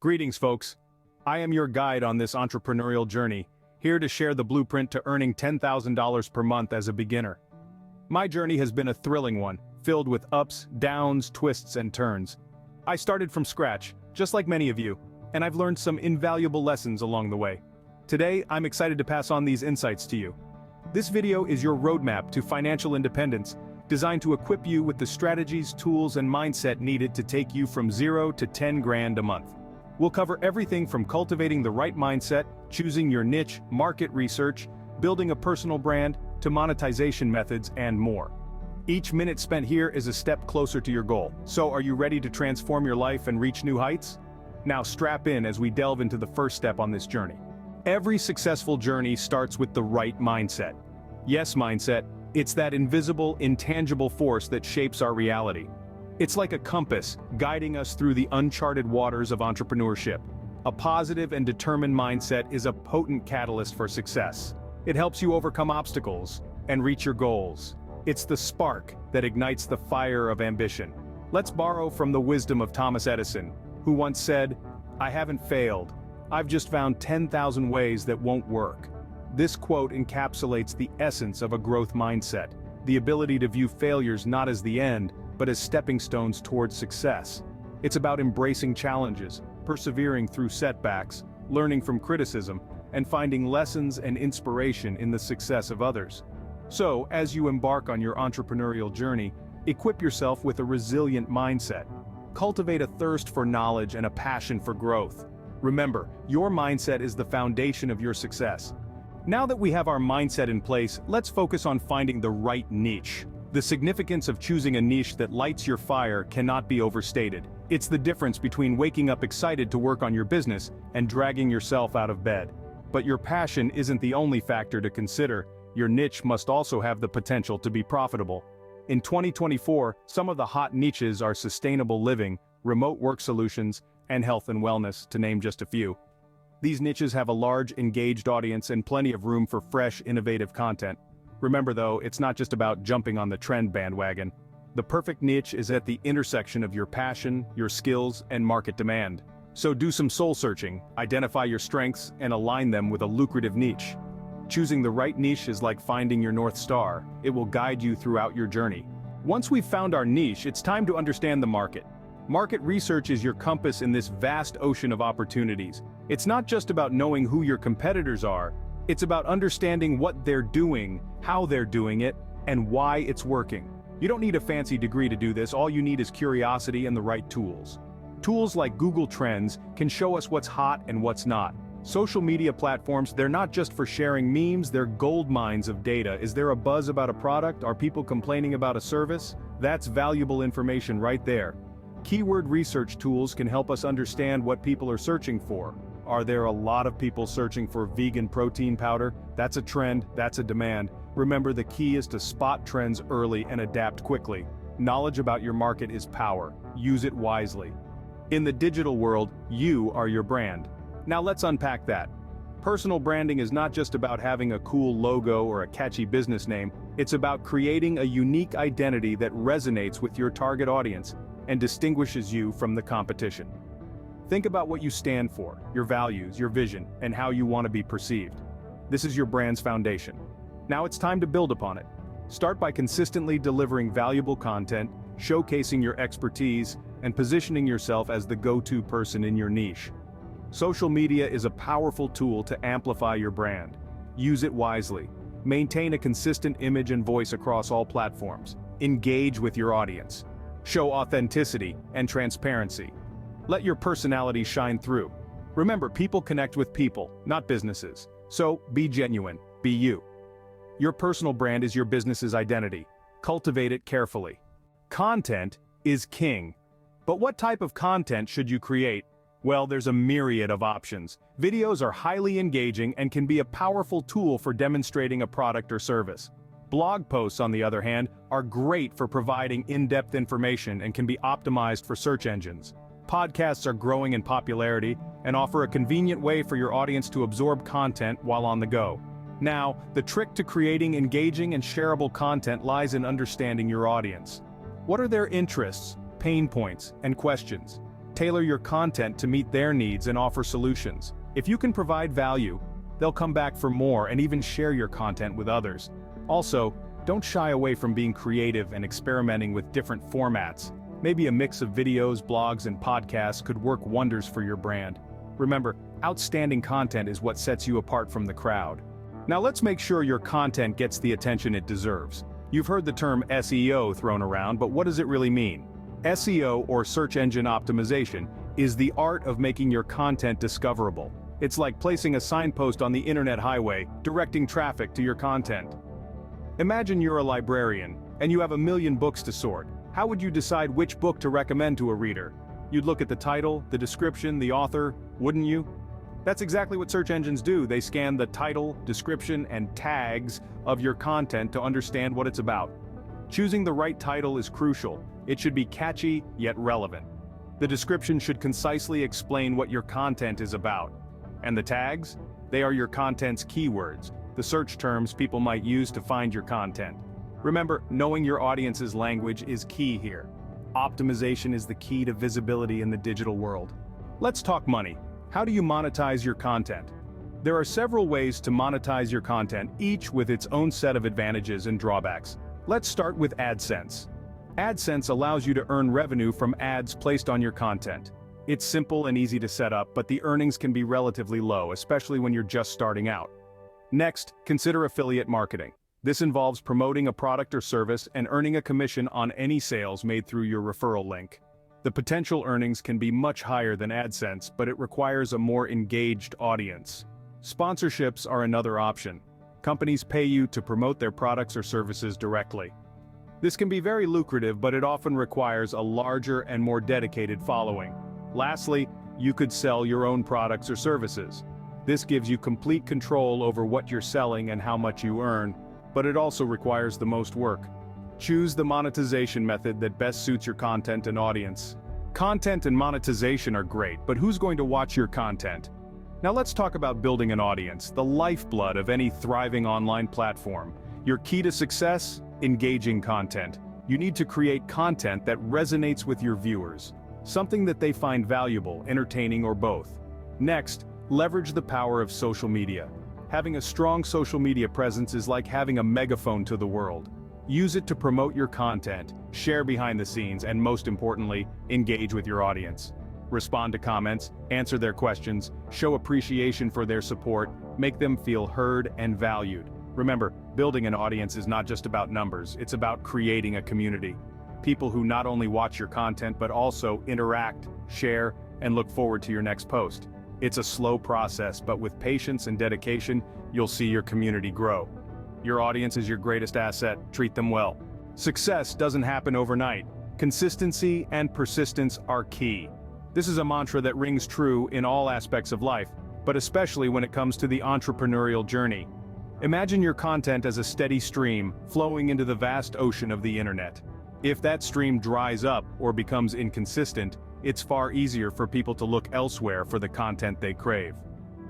Greetings, folks. I am your guide on this entrepreneurial journey, here to share the blueprint to earning $10,000 per month as a beginner. My journey has been a thrilling one, filled with ups, downs, twists, and turns. I started from scratch, just like many of you, and I've learned some invaluable lessons along the way. Today, I'm excited to pass on these insights to you. This video is your roadmap to financial independence, designed to equip you with the strategies, tools, and mindset needed to take you from 0 to 10 grand a month. We'll cover everything from cultivating the right mindset, choosing your niche, market research, building a personal brand, to monetization methods and more. Each minute spent here is a step closer to your goal. So are you ready to transform your life and reach new heights? Now strap in as we delve into the first step on this journey. Every successful journey starts with the right mindset. Yes, mindset, it's that invisible, intangible force that shapes our reality. It's like a compass, guiding us through the uncharted waters of entrepreneurship. A positive and determined mindset is a potent catalyst for success. It helps you overcome obstacles and reach your goals. It's the spark that ignites the fire of ambition. Let's borrow from the wisdom of Thomas Edison, who once said, "I haven't failed. I've just found 10,000 ways that won't work." This quote encapsulates the essence of a growth mindset, the ability to view failures not as the end, but as stepping stones towards success. It's about embracing challenges, persevering through setbacks, learning from criticism, and finding lessons and inspiration in the success of others. So, as you embark on your entrepreneurial journey, equip yourself with a resilient mindset. Cultivate a thirst for knowledge and a passion for growth. Remember, your mindset is the foundation of your success. Now that we have our mindset in place, let's focus on finding the right niche. The significance of choosing a niche that lights your fire cannot be overstated. It's the difference between waking up excited to work on your business and dragging yourself out of bed. But your passion isn't the only factor to consider. Your niche must also have the potential to be profitable. In 2024, some of the hot niches are sustainable living, remote work solutions, and health and wellness, to name just a few. These niches have a large, engaged audience and plenty of room for fresh, innovative content. Remember though, it's not just about jumping on the trend bandwagon. The perfect niche is at the intersection of your passion, your skills, and market demand. So do some soul searching, identify your strengths, and align them with a lucrative niche. Choosing the right niche is like finding your North Star. It will guide you throughout your journey. Once we've found our niche, it's time to understand the market. Market research is your compass in this vast ocean of opportunities. It's not just about knowing who your competitors are, it's about understanding what they're doing, how they're doing it, and why it's working. You don't need a fancy degree to do this, all you need is curiosity and the right tools. Tools like Google Trends can show us what's hot and what's not. Social media platforms, they're not just for sharing memes, they're gold mines of data. Is there a buzz about a product? Are people complaining about a service? That's valuable information right there. Keyword research tools can help us understand what people are searching for. Are there a lot of people searching for vegan protein powder? That's a trend, that's a demand. Remember, the key is to spot trends early and adapt quickly. Knowledge about your market is power. Use it wisely. In the digital world, you are your brand. Now let's unpack that. Personal branding is not just about having a cool logo or a catchy business name, it's about creating a unique identity that resonates with your target audience and distinguishes you from the competition. Think about what you stand for, your values, your vision, and how you want to be perceived. This is your brand's foundation. Now it's time to build upon it. Start by consistently delivering valuable content, showcasing your expertise, and positioning yourself as the go-to person in your niche. Social media is a powerful tool to amplify your brand. Use it wisely. Maintain a consistent image and voice across all platforms. Engage with your audience. Show authenticity and transparency. Let your personality shine through. Remember, people connect with people, not businesses. So, be genuine, be you. Your personal brand is your business's identity. Cultivate it carefully. Content is king. But what type of content should you create? Well, there's a myriad of options. Videos are highly engaging and can be a powerful tool for demonstrating a product or service. Blog posts, on the other hand, are great for providing in-depth information and can be optimized for search engines. Podcasts are growing in popularity and offer a convenient way for your audience to absorb content while on the go. Now, the trick to creating engaging and shareable content lies in understanding your audience. What are their interests, pain points, and questions? Tailor your content to meet their needs and offer solutions. If you can provide value, they'll come back for more and even share your content with others. Also, don't shy away from being creative and experimenting with different formats. Maybe a mix of videos, blogs, and podcasts could work wonders for your brand. Remember, outstanding content is what sets you apart from the crowd. Now let's make sure your content gets the attention it deserves. You've heard the term SEO thrown around, but what does it really mean? SEO, or search engine optimization, is the art of making your content discoverable. It's like placing a signpost on the internet highway, directing traffic to your content. Imagine you're a librarian, and you have a million books to sort. How would you decide which book to recommend to a reader? You'd look at the title, the description, the author, wouldn't you? That's exactly what search engines do. They scan the title, description, and tags of your content to understand what it's about. Choosing the right title is crucial. It should be catchy, yet relevant. The description should concisely explain what your content is about. And the tags? They are your content's keywords, the search terms people might use to find your content. Remember, knowing your audience's language is key here. Optimization is the key to visibility in the digital world. Let's talk money. How do you monetize your content? There are several ways to monetize your content, each with its own set of advantages and drawbacks. Let's start with AdSense. AdSense allows you to earn revenue from ads placed on your content. It's simple and easy to set up, but the earnings can be relatively low, especially when you're just starting out. Next, consider affiliate marketing. This involves promoting a product or service and earning a commission on any sales made through your referral link. The potential earnings can be much higher than AdSense, but it requires a more engaged audience. Sponsorships are another option. Companies pay you to promote their products or services directly. This can be very lucrative, but it often requires a larger and more dedicated following. Lastly, you could sell your own products or services. This gives you complete control over what you're selling and how much you earn, but it also requires the most work. Choose the monetization method that best suits your content and audience. Content and monetization are great, but who's going to watch your content? Now let's talk about building an audience, the lifeblood of any thriving online platform. Your key to success? Engaging content. You need to create content that resonates with your viewers. Something that they find valuable, entertaining, or both. Next, leverage the power of social media. Having a strong social media presence is like having a megaphone to the world. Use it to promote your content, share behind the scenes, and most importantly, engage with your audience. Respond to comments, answer their questions, show appreciation for their support, make them feel heard and valued. Remember, building an audience is not just about numbers, it's about creating a community. People who not only watch your content but also interact, share, and look forward to your next post. It's a slow process, but with patience and dedication, you'll see your community grow. Your audience is your greatest asset, treat them well. Success doesn't happen overnight. Consistency and persistence are key. This is a mantra that rings true in all aspects of life, but especially when it comes to the entrepreneurial journey. Imagine your content as a steady stream flowing into the vast ocean of the internet. If that stream dries up or becomes inconsistent, it's far easier for people to look elsewhere for the content they crave.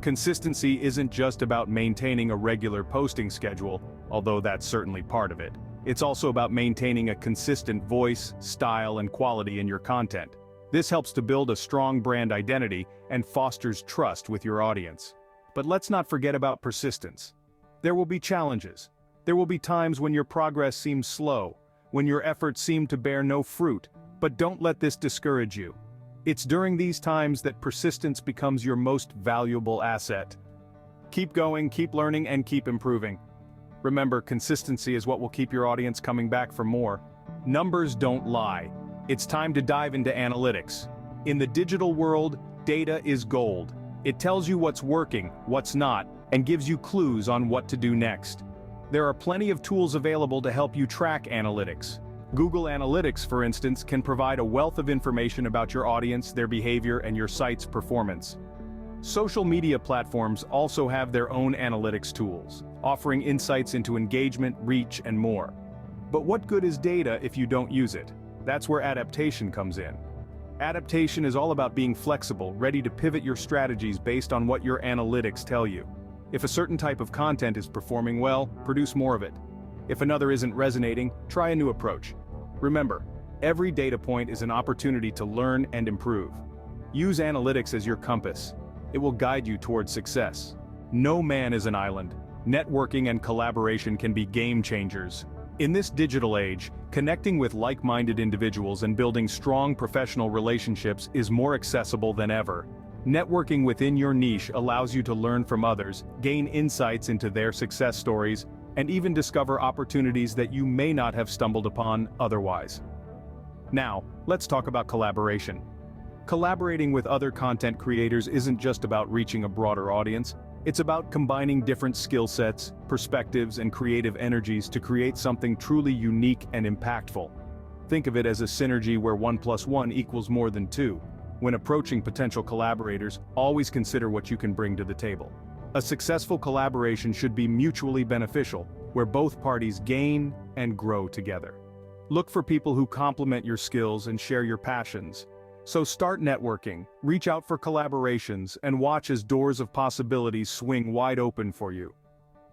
Consistency isn't just about maintaining a regular posting schedule, although that's certainly part of it. It's also about maintaining a consistent voice, style, and quality in your content. This helps to build a strong brand identity and fosters trust with your audience. But let's not forget about persistence. There will be challenges. There will be times when your progress seems slow, when your efforts seem to bear no fruit, but don't let this discourage you. It's during these times that persistence becomes your most valuable asset. Keep going, keep learning, and keep improving. Remember, consistency is what will keep your audience coming back for more. Numbers don't lie. It's time to dive into analytics. In the digital world, data is gold. It tells you what's working, what's not, and gives you clues on what to do next. There are plenty of tools available to help you track analytics. Google Analytics, for instance, can provide a wealth of information about your audience, their behavior, and your site's performance. Social media platforms also have their own analytics tools, offering insights into engagement, reach, and more. But what good is data if you don't use it? That's where adaptation comes in. Adaptation is all about being flexible, ready to pivot your strategies based on what your analytics tell you. If a certain type of content is performing well, produce more of it. If another isn't resonating, try a new approach. Remember, every data point is an opportunity to learn and improve. Use analytics as your compass. It will guide you towards success. No man is an island. Networking and collaboration can be game changers. In this digital age, connecting with like-minded individuals and building strong professional relationships is more accessible than ever. Networking within your niche allows you to learn from others, gain insights into their success stories, and even discover opportunities that you may not have stumbled upon otherwise. Now, let's talk about collaboration. Collaborating with other content creators isn't just about reaching a broader audience, it's about combining different skill sets, perspectives, and creative energies to create something truly unique and impactful. Think of it as a synergy where 1 + 1 equals more than 2. When approaching potential collaborators, always consider what you can bring to the table. A successful collaboration should be mutually beneficial, where both parties gain and grow together. Look for people who complement your skills and share your passions. So start networking, reach out for collaborations, and watch as doors of possibilities swing wide open for you.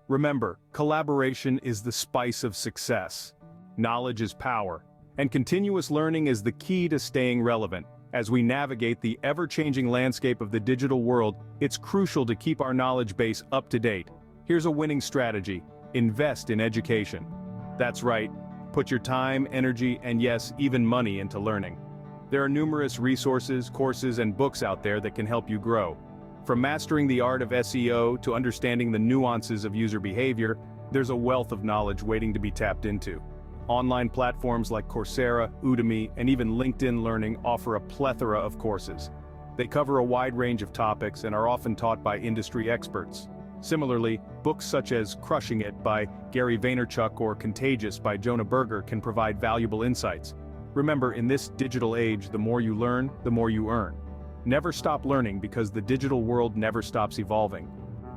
Remember, collaboration is the spice of success. Knowledge is power, and continuous learning is the key to staying relevant. As we navigate the ever-changing landscape of the digital world, it's crucial to keep our knowledge base up to date. Here's a winning strategy: invest in education. That's right, put your time, energy, and yes, even money into learning. There are numerous resources, courses, and books out there that can help you grow. From mastering the art of SEO to understanding the nuances of user behavior, there's a wealth of knowledge waiting to be tapped into. Online platforms like Coursera, Udemy, and even LinkedIn Learning offer a plethora of courses. They cover a wide range of topics and are often taught by industry experts. Similarly, books such as Crushing It by Gary Vaynerchuk or Contagious by Jonah Berger can provide valuable insights. Remember, in this digital age, the more you learn, the more you earn. Never stop learning because the digital world never stops evolving.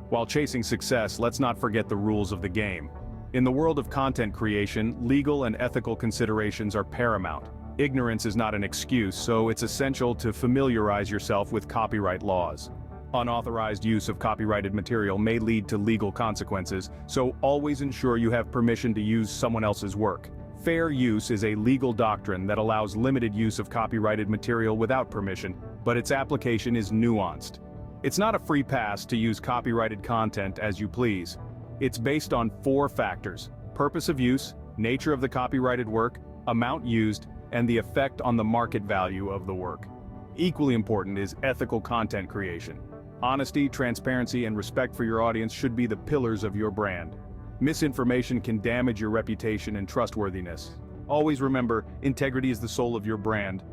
While chasing success, let's not forget the rules of the game. In the world of content creation, legal and ethical considerations are paramount. Ignorance is not an excuse, so it's essential to familiarize yourself with copyright laws. Unauthorized use of copyrighted material may lead to legal consequences, so always ensure you have permission to use someone else's work. Fair use is a legal doctrine that allows limited use of copyrighted material without permission, but its application is nuanced. It's not a free pass to use copyrighted content as you please. It's based on 4 factors: purpose of use, nature of the copyrighted work, amount used, and the effect on the market value of the work. Equally important is ethical content creation. Honesty, transparency, and respect for your audience should be the pillars of your brand. Misinformation can damage your reputation and trustworthiness. Always remember, integrity is the soul of your brand.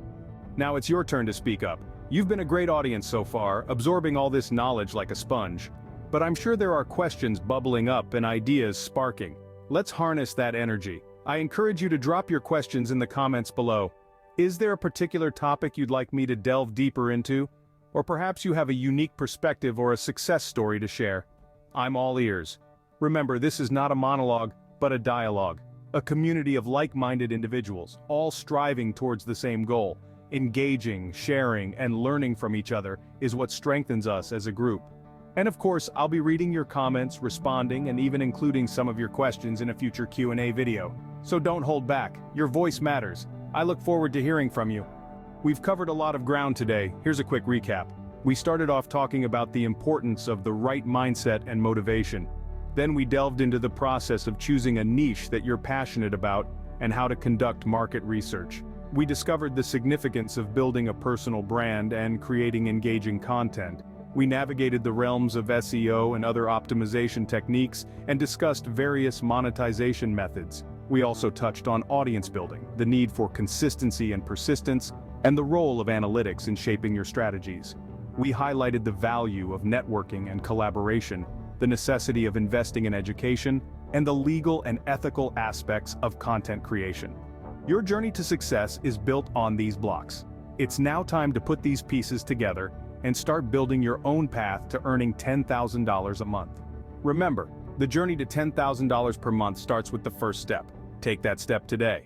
Now it's your turn to speak up. You've been a great audience so far, absorbing all this knowledge like a sponge. But I'm sure there are questions bubbling up and ideas sparking. Let's harness that energy. I encourage you to drop your questions in the comments below. Is there a particular topic you'd like me to delve deeper into? Or perhaps you have a unique perspective or a success story to share. I'm all ears. Remember, this is not a monologue, but a dialogue. A community of like-minded individuals, all striving towards the same goal. Engaging, sharing, and learning from each other is what strengthens us as a group. And of course, I'll be reading your comments, responding, and even including some of your questions in a future Q&A video. So don't hold back, your voice matters. I look forward to hearing from you. We've covered a lot of ground today. Here's a quick recap. We started off talking about the importance of the right mindset and motivation. Then we delved into the process of choosing a niche that you're passionate about and how to conduct market research. We discovered the significance of building a personal brand and creating engaging content. We navigated the realms of SEO and other optimization techniques and discussed various monetization methods. We also touched on audience building, the need for consistency and persistence, and the role of analytics in shaping your strategies. We highlighted the value of networking and collaboration, the necessity of investing in education, and the legal and ethical aspects of content creation. Your journey to success is built on these blocks. It's now time to put these pieces together and start building your own path to earning $10,000 a month. Remember, the journey to $10,000 per month starts with the first step. Take that step today.